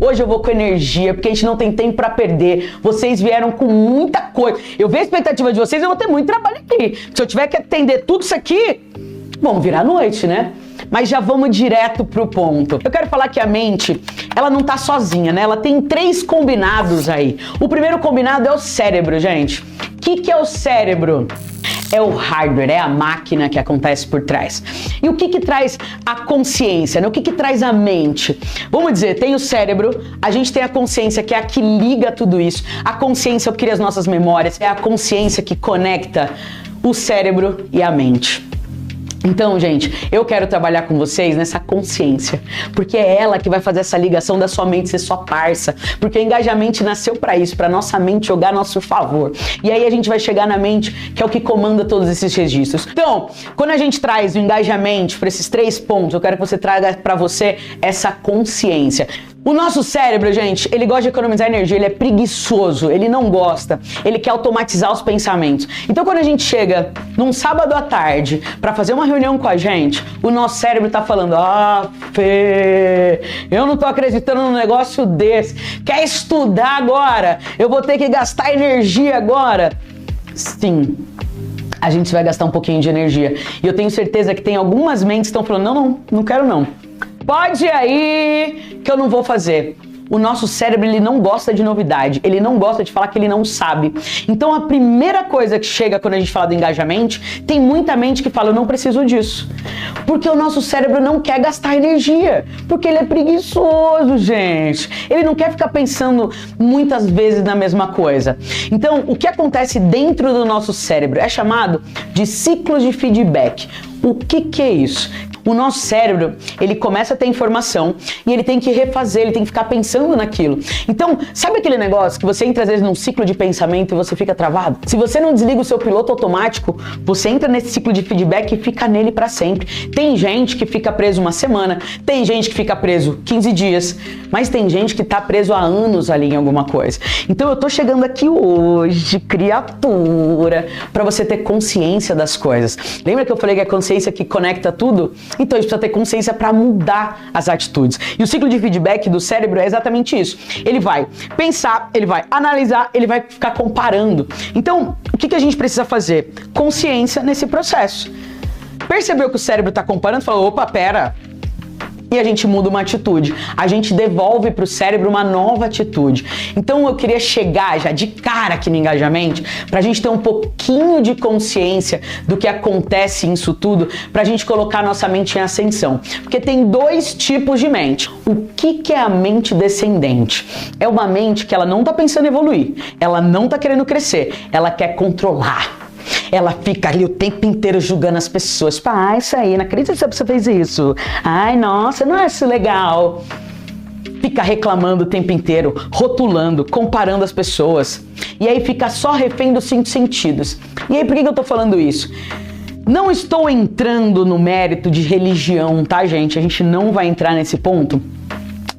Hoje eu vou com energia, porque a gente não tem tempo pra perder. Vocês vieram com muita coisa. Eu vejo a expectativa de vocês, eu vou ter muito trabalho aqui. Se eu tiver que atender tudo isso aqui, vamos virar noite, né? Mas já vamos direto pro ponto. Eu quero falar que a mente, ela não tá sozinha, né? Ela tem 3 combinados aí. O primeiro combinado é o cérebro, gente. O que é o cérebro? É o hardware, é a máquina que acontece por trás. E o que traz a consciência, né? O que traz a mente? Vamos dizer, tem o cérebro, a gente tem a consciência, que é a que liga tudo isso. A consciência é o que cria as nossas memórias, é a consciência que conecta o cérebro e a mente. Então, gente, eu quero trabalhar com vocês nessa consciência, porque é ela que vai fazer essa ligação da sua mente ser sua parça, porque o engajamento nasceu para isso, para nossa mente jogar a nosso favor. E aí a gente vai chegar na mente, que é o que comanda todos esses registros. Então, quando a gente traz o engajamento para esses 3 pontos, eu quero que você traga para você essa consciência. O nosso cérebro, gente, ele gosta de economizar energia, ele é preguiçoso, ele não gosta, ele quer automatizar os pensamentos. Então, quando a gente chega num sábado à tarde para fazer uma reunião com a gente, o nosso cérebro tá falando: ah, Fê, eu não tô acreditando num negócio desse. Quer estudar agora? Eu vou ter que gastar energia agora? Sim. A gente vai gastar um pouquinho de energia. E eu tenho certeza que tem algumas mentes que estão falando: não quero não. Pode ir aí que eu não vou fazer. O nosso cérebro, ele não gosta de novidade, ele não gosta de falar que ele não sabe. Então a primeira coisa que chega quando a gente fala do engajamento, tem muita mente que fala: eu não preciso disso. Porque o nosso cérebro não quer gastar energia, porque ele é preguiçoso, gente. Ele não quer ficar pensando muitas vezes na mesma coisa. Então, o que acontece dentro do nosso cérebro é chamado de ciclos de feedback. O que é isso? O nosso cérebro, ele começa a ter informação e ele tem que refazer, ele tem que ficar pensando naquilo. Então, sabe aquele negócio que você entra às vezes num ciclo de pensamento e você fica travado? Se você não desliga o seu piloto automático, você entra nesse ciclo de feedback e fica nele para sempre. Tem gente que fica preso uma semana, tem gente que fica preso 15 dias, mas tem gente que tá preso há anos ali em alguma coisa. Então eu tô chegando aqui hoje, criatura, para você ter consciência das coisas. Lembra que eu falei que é a consciência que conecta tudo? Então a gente precisa ter consciência para mudar as atitudes. E o ciclo de feedback do cérebro é exatamente isso. Ele vai pensar, ele vai analisar, ele vai ficar comparando. Então, o que a gente precisa fazer? Consciência nesse processo. Percebeu que o cérebro está comparando? Falou: opa, pera. E a gente muda uma atitude, a gente devolve para o cérebro uma nova atitude. Então eu queria chegar já de cara aqui no engajamento, para a gente ter um pouquinho de consciência do que acontece nisso tudo, para a gente colocar a nossa mente em ascensão. Porque tem 2 tipos de mente. O que é a mente descendente? É uma mente que ela não está pensando em evoluir, ela não está querendo crescer, ela quer controlar. Ela fica ali o tempo inteiro julgando as pessoas. Pá, isso aí, não acredito que você fez isso. Ai, nossa, não é isso legal. Fica reclamando o tempo inteiro, rotulando, comparando as pessoas. E aí fica só refém dos 5 sentidos. E aí, por que eu tô falando isso? Não estou entrando no mérito de religião, tá, gente? A gente não vai entrar nesse ponto.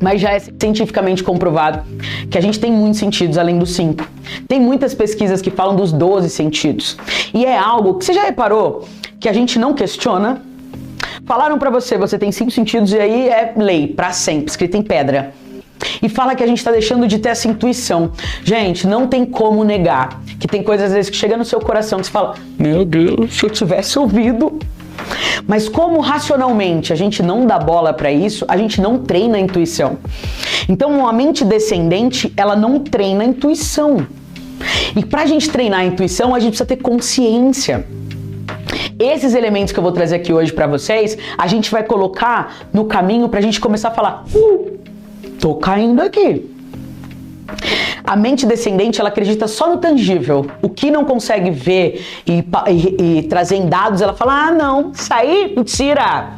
Mas já é cientificamente comprovado que a gente tem muitos sentidos além dos 5. Tem muitas pesquisas que falam dos 12 sentidos. E é algo que você já reparou que a gente não questiona? Falaram pra você tem 5 sentidos e aí é lei, pra sempre, escrito em pedra. E fala que a gente tá deixando de ter essa intuição. Gente, não tem como negar que tem coisas às vezes que chegam no seu coração que você fala: meu Deus, se eu tivesse ouvido. Mas como racionalmente a gente não dá bola para isso, a gente não treina a intuição. Então, a mente descendente, ela não treina a intuição. E pra gente treinar a intuição, a gente precisa ter consciência. Esses elementos que eu vou trazer aqui hoje para vocês, a gente vai colocar no caminho pra gente começar a falar: tô caindo aqui. A mente descendente, ela acredita só no tangível. O que não consegue ver e trazer em dados, ela fala: ah, não, isso aí, mentira.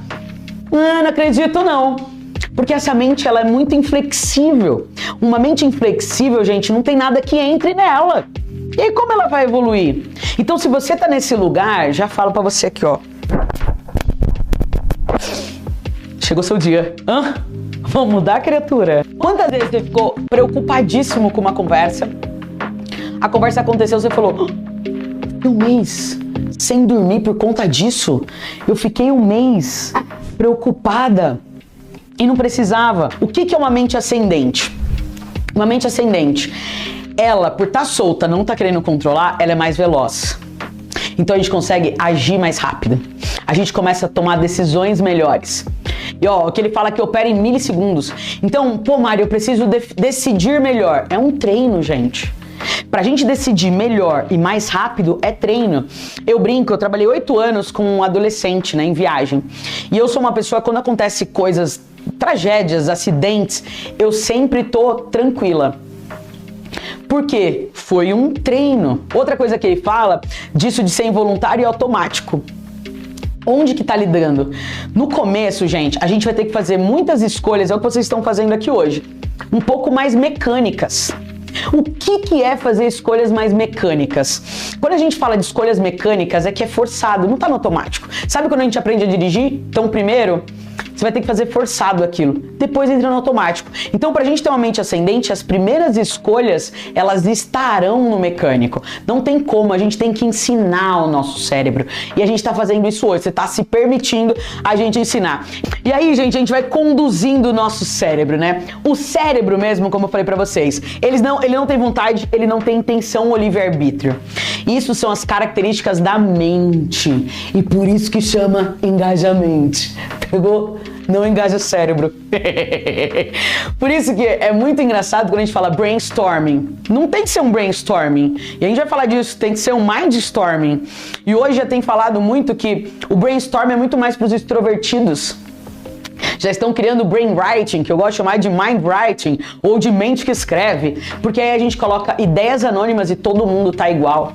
Não acredito, não. Porque essa mente, ela é muito inflexível. Uma mente inflexível, gente, não tem nada que entre nela. E aí, como ela vai evoluir? Então, se você tá nesse lugar, já falo pra você aqui, ó. Chegou seu dia. Hã? Vamos mudar, criatura? Quantas vezes você ficou preocupadíssimo com uma conversa? A conversa aconteceu, você falou: um mês sem dormir por conta disso? Eu fiquei um mês preocupada. E não precisava. O que é uma mente ascendente? Uma mente ascendente, ela, por estar solta, não tá querendo controlar, ela é mais veloz. Então a gente consegue agir mais rápido. A gente começa a tomar decisões melhores. E ó, o que ele fala que opera em milissegundos. Então, pô, Mário, eu preciso decidir melhor. É um treino, gente. Pra gente decidir melhor e mais rápido, é treino. Eu brinco, eu trabalhei 8 anos com um adolescente, né, em viagem. E eu sou uma pessoa, quando acontece coisas, tragédias, acidentes, eu sempre tô tranquila. Porque foi um treino. Outra coisa que ele fala disso de ser involuntário e automático. Onde que tá lidando? No começo, gente, a gente vai ter que fazer muitas escolhas, é o que vocês estão fazendo aqui hoje, um pouco mais mecânicas. O que é fazer escolhas mais mecânicas? Quando a gente fala de escolhas mecânicas, é que é forçado, não tá no automático. Sabe quando a gente aprende a dirigir? Então, primeiro, você vai ter que fazer forçado aquilo. Depois entra no automático. Então, pra gente ter uma mente ascendente, as primeiras escolhas, elas estarão no mecânico. Não tem como, a gente tem que ensinar o nosso cérebro. E a gente tá fazendo isso hoje, você tá se permitindo a gente ensinar. E aí, gente, a gente vai conduzindo o nosso cérebro, né? O cérebro mesmo, como eu falei pra vocês, ele não tem vontade, ele não tem intenção ou livre-arbítrio. Isso são as características da mente. E por isso que chama engajamento. Pegou? Não engaja o cérebro. Por isso que é muito engraçado quando a gente fala brainstorming. Não tem que ser um brainstorming. E a gente vai falar disso, tem que ser um mindstorming. E hoje já tem falado muito que o brainstorm é muito mais para os extrovertidos. Já estão criando brainwriting, que eu gosto de chamar de mindwriting, ou de mente que escreve, porque aí a gente coloca ideias anônimas e todo mundo tá igual.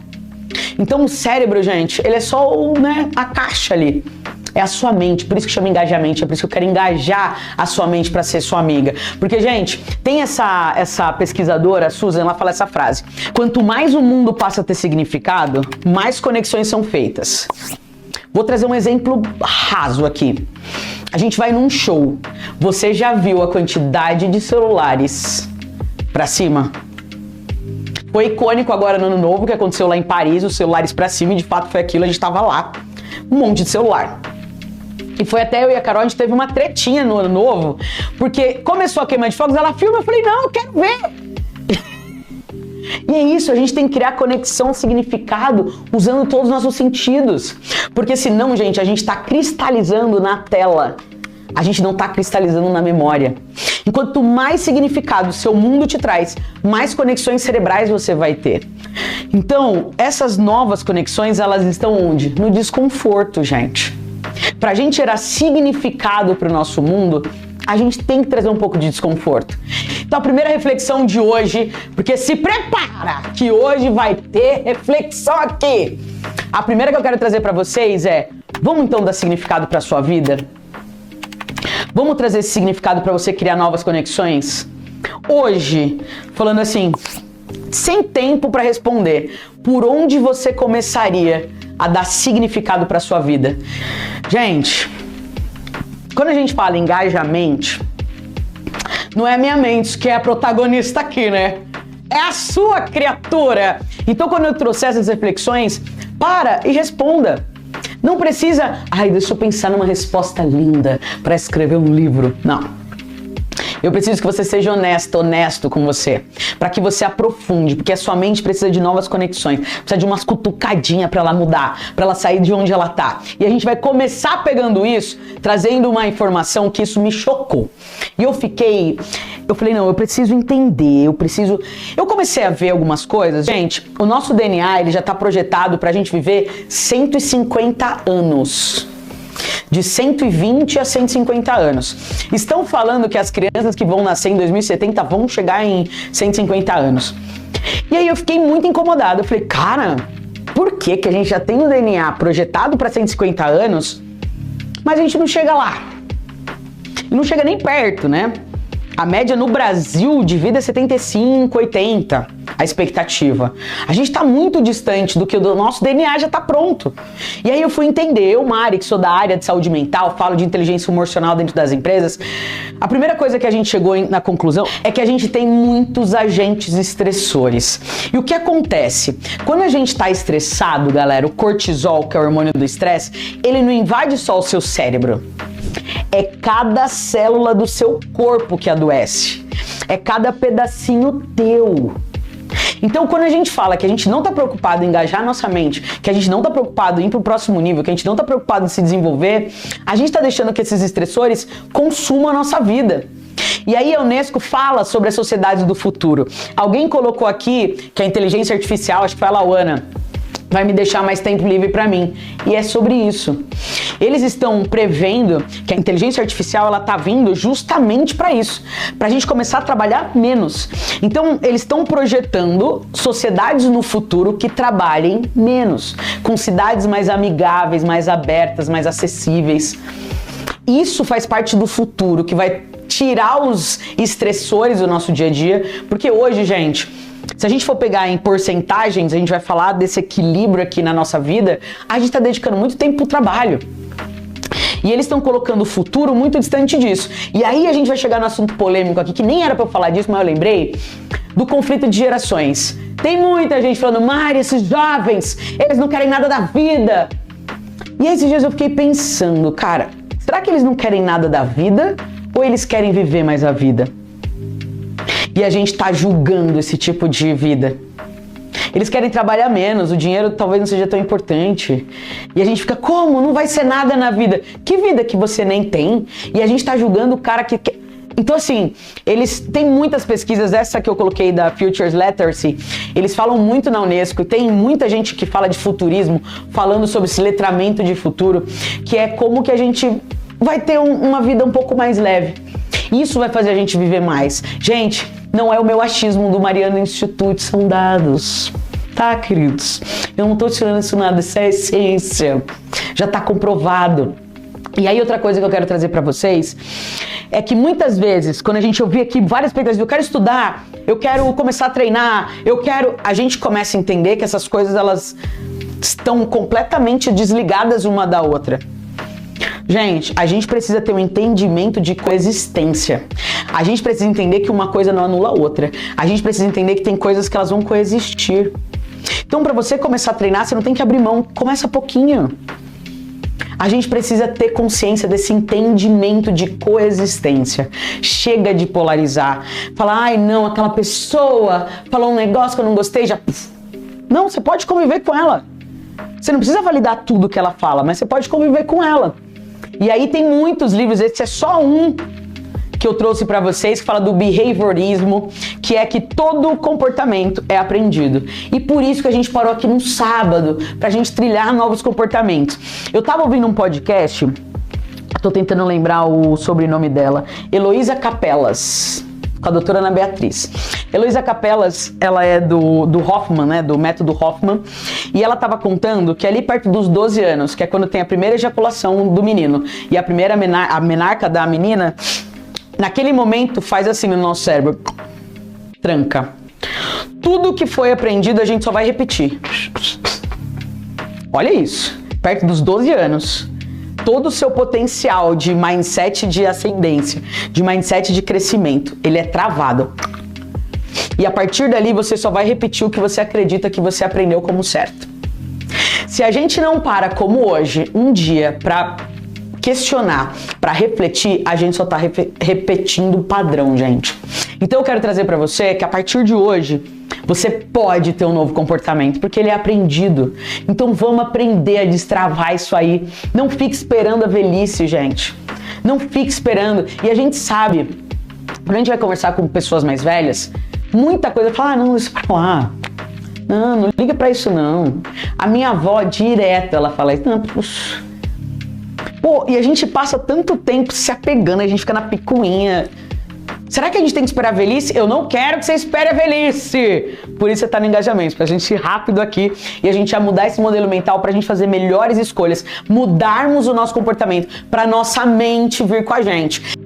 Então o cérebro, gente, ele é só, né, a caixa ali. É a sua mente, por isso que chama engajamento, é por isso que eu quero engajar a sua mente para ser sua amiga. Porque, gente, tem essa pesquisadora, a Susan, ela fala essa frase: quanto mais o mundo passa a ter significado, mais conexões são feitas. Vou trazer um exemplo raso aqui. A gente vai num show. Você já viu a quantidade de celulares pra cima? Foi icônico agora no Ano Novo, que aconteceu lá em Paris, os celulares pra cima, e de fato foi aquilo, a gente tava lá. Um monte de celular. E foi até eu e a Carol, a gente teve uma tretinha no Ano Novo, porque começou a queima de fogos, ela filma, eu falei, não, eu quero ver. E é isso, a gente tem que criar conexão, significado, usando todos os nossos sentidos. Porque senão, gente, a gente tá cristalizando na tela. A gente não tá cristalizando na memória. E quanto mais significado o seu mundo te traz, mais conexões cerebrais você vai ter. Então, essas novas conexões, elas estão onde? No desconforto, gente. Pra gente gerar significado pro nosso mundo, a gente tem que trazer um pouco de desconforto. Então a primeira reflexão de hoje, porque se prepara que hoje vai ter reflexão aqui. A primeira que eu quero trazer pra vocês é, vamos então dar significado pra sua vida? Vamos trazer esse significado pra você criar novas conexões? Hoje, falando assim, sem tempo pra responder, por onde você começaria a dar significado pra sua vida? Gente, quando a gente fala engajamento, não é a minha mente que é a protagonista aqui, né? É a sua criatura. Então, quando eu trouxer essas reflexões, para e responda. Não precisa, deixa eu pensar numa resposta linda para escrever um livro. Não. Eu preciso que você seja honesto com você, para que você aprofunde, porque a sua mente precisa de novas conexões, precisa de umas cutucadinhas para ela mudar, para ela sair de onde ela tá. E a gente vai começar pegando isso, trazendo uma informação que isso me chocou. E eu falei, não, eu preciso entender, eu comecei a ver algumas coisas. Gente, o nosso DNA, ele já tá projetado pra gente viver 150 anos. De 120 a 150 anos. Estão falando que as crianças que vão nascer em 2070 vão chegar em 150 anos. E aí eu fiquei muito incomodado. Eu falei, cara, por que a gente já tem o DNA projetado para 150 anos, mas a gente não chega lá? E não chega nem perto, né? A média no Brasil de vida é 75, 80, a expectativa. A gente está muito distante do que o nosso DNA já está pronto. E aí eu fui entender, eu, Mari, que sou da área de saúde mental, falo de inteligência emocional dentro das empresas, a primeira coisa que a gente chegou na conclusão é que a gente tem muitos agentes estressores. E o que acontece? Quando a gente está estressado, galera, o cortisol, que é o hormônio do estresse, ele não invade só o seu cérebro. É cada célula do seu corpo que adoece. É cada pedacinho teu. Então, quando a gente fala que a gente não está preocupado em engajar nossa mente, que a gente não está preocupado em ir para o próximo nível, que a gente não está preocupado em se desenvolver, a gente está deixando que esses estressores consumam a nossa vida. E aí a Unesco fala sobre a sociedade do futuro. Alguém colocou aqui que a inteligência artificial, acho que foi a Lauana, vai me deixar mais tempo livre para mim. E é sobre isso. Eles estão prevendo que a inteligência artificial ela tá vindo justamente para isso, para a gente começar a trabalhar menos. Então, eles estão projetando sociedades no futuro que trabalhem menos, com cidades mais amigáveis, mais abertas, mais acessíveis. Isso faz parte do futuro, que vai tirar os estressores do nosso dia a dia, porque hoje, gente, se a gente for pegar em porcentagens, a gente vai falar desse equilíbrio aqui na nossa vida, a gente está dedicando muito tempo para o trabalho. E eles estão colocando o futuro muito distante disso. E aí a gente vai chegar no assunto polêmico aqui, que nem era para eu falar disso, mas eu lembrei, do conflito de gerações. Tem muita gente falando, Mari, esses jovens, eles não querem nada da vida. E aí esses dias eu fiquei pensando, cara, será que eles não querem nada da vida ou eles querem viver mais a vida? E a gente tá julgando esse tipo de vida. Eles querem trabalhar menos, o dinheiro talvez não seja tão importante. E a gente fica, como? Não vai ser nada na vida. Que vida que você nem tem? E a gente tá julgando o cara que... Então, assim, eles têm muitas pesquisas, essa que eu coloquei da Futures Literacy, eles falam muito na Unesco, e tem muita gente que fala de futurismo, falando sobre esse letramento de futuro, que é como que a gente vai ter uma vida um pouco mais leve. Isso vai fazer a gente viver mais. Gente, não é o meu achismo do Mariana Institute, são dados. Tá, queridos? Eu não tô tirando isso nada, isso é essência. Já tá comprovado. E aí outra coisa que eu quero trazer pra vocês é que muitas vezes, quando a gente ouvir aqui várias expectativas, eu quero estudar, eu quero começar a treinar, a gente começa a entender que essas coisas, elas estão completamente desligadas uma da outra. Gente, a gente precisa ter um entendimento de coexistência. A gente precisa entender que uma coisa não anula a outra. A gente precisa entender que tem coisas que elas vão coexistir. Então, para você começar a treinar, você não tem que abrir mão. Começa pouquinho. A gente precisa ter consciência desse entendimento de coexistência. Chega de polarizar. Falar, ai não, aquela pessoa falou um negócio que eu não gostei, já... Não, você pode conviver com ela. Você não precisa validar tudo que ela fala, mas você pode conviver com ela. E aí tem muitos livros, esse é só um que eu trouxe para vocês, que fala do behaviorismo, que é que todo comportamento é aprendido. E por isso que a gente parou aqui no sábado, pra gente trilhar novos comportamentos. Eu tava ouvindo um podcast, tô tentando lembrar o sobrenome dela, Heloísa Capelas, com a doutora Ana Beatriz. Heloísa Capelas, ela é do Hoffman, né, do método Hoffman, e ela estava contando que ali perto dos 12 anos, que é quando tem a primeira ejaculação do menino, e a primeira a menarca da menina, naquele momento faz assim no nosso cérebro, tranca. Tudo que foi aprendido a gente só vai repetir. Olha isso, perto dos 12 anos. Todo o seu potencial de mindset de ascendência, de mindset de crescimento, ele é travado. E a partir dali você só vai repetir o que você acredita que você aprendeu como certo. Se a gente não para como hoje, um dia, para questionar, para refletir, a gente só tá repetindo o padrão, gente. Então eu quero trazer para você que a partir de hoje, você pode ter um novo comportamento, porque ele é aprendido. Então vamos aprender a destravar isso aí. Não fique esperando a velhice, gente. Não fique esperando. E a gente sabe, quando a gente vai conversar com pessoas mais velhas, muita coisa fala, não, isso pra lá. Não liga pra isso não. A minha avó, direto, ela fala isso. Não, puxa. Pô, e a gente passa tanto tempo se apegando, a gente fica na picuinha. Será que a gente tem que esperar a velhice? Eu não quero que você espere a velhice. Por isso você tá no engajamento, pra gente ir rápido aqui e a gente já mudar esse modelo mental pra gente fazer melhores escolhas, mudarmos o nosso comportamento, pra nossa mente vir com a gente.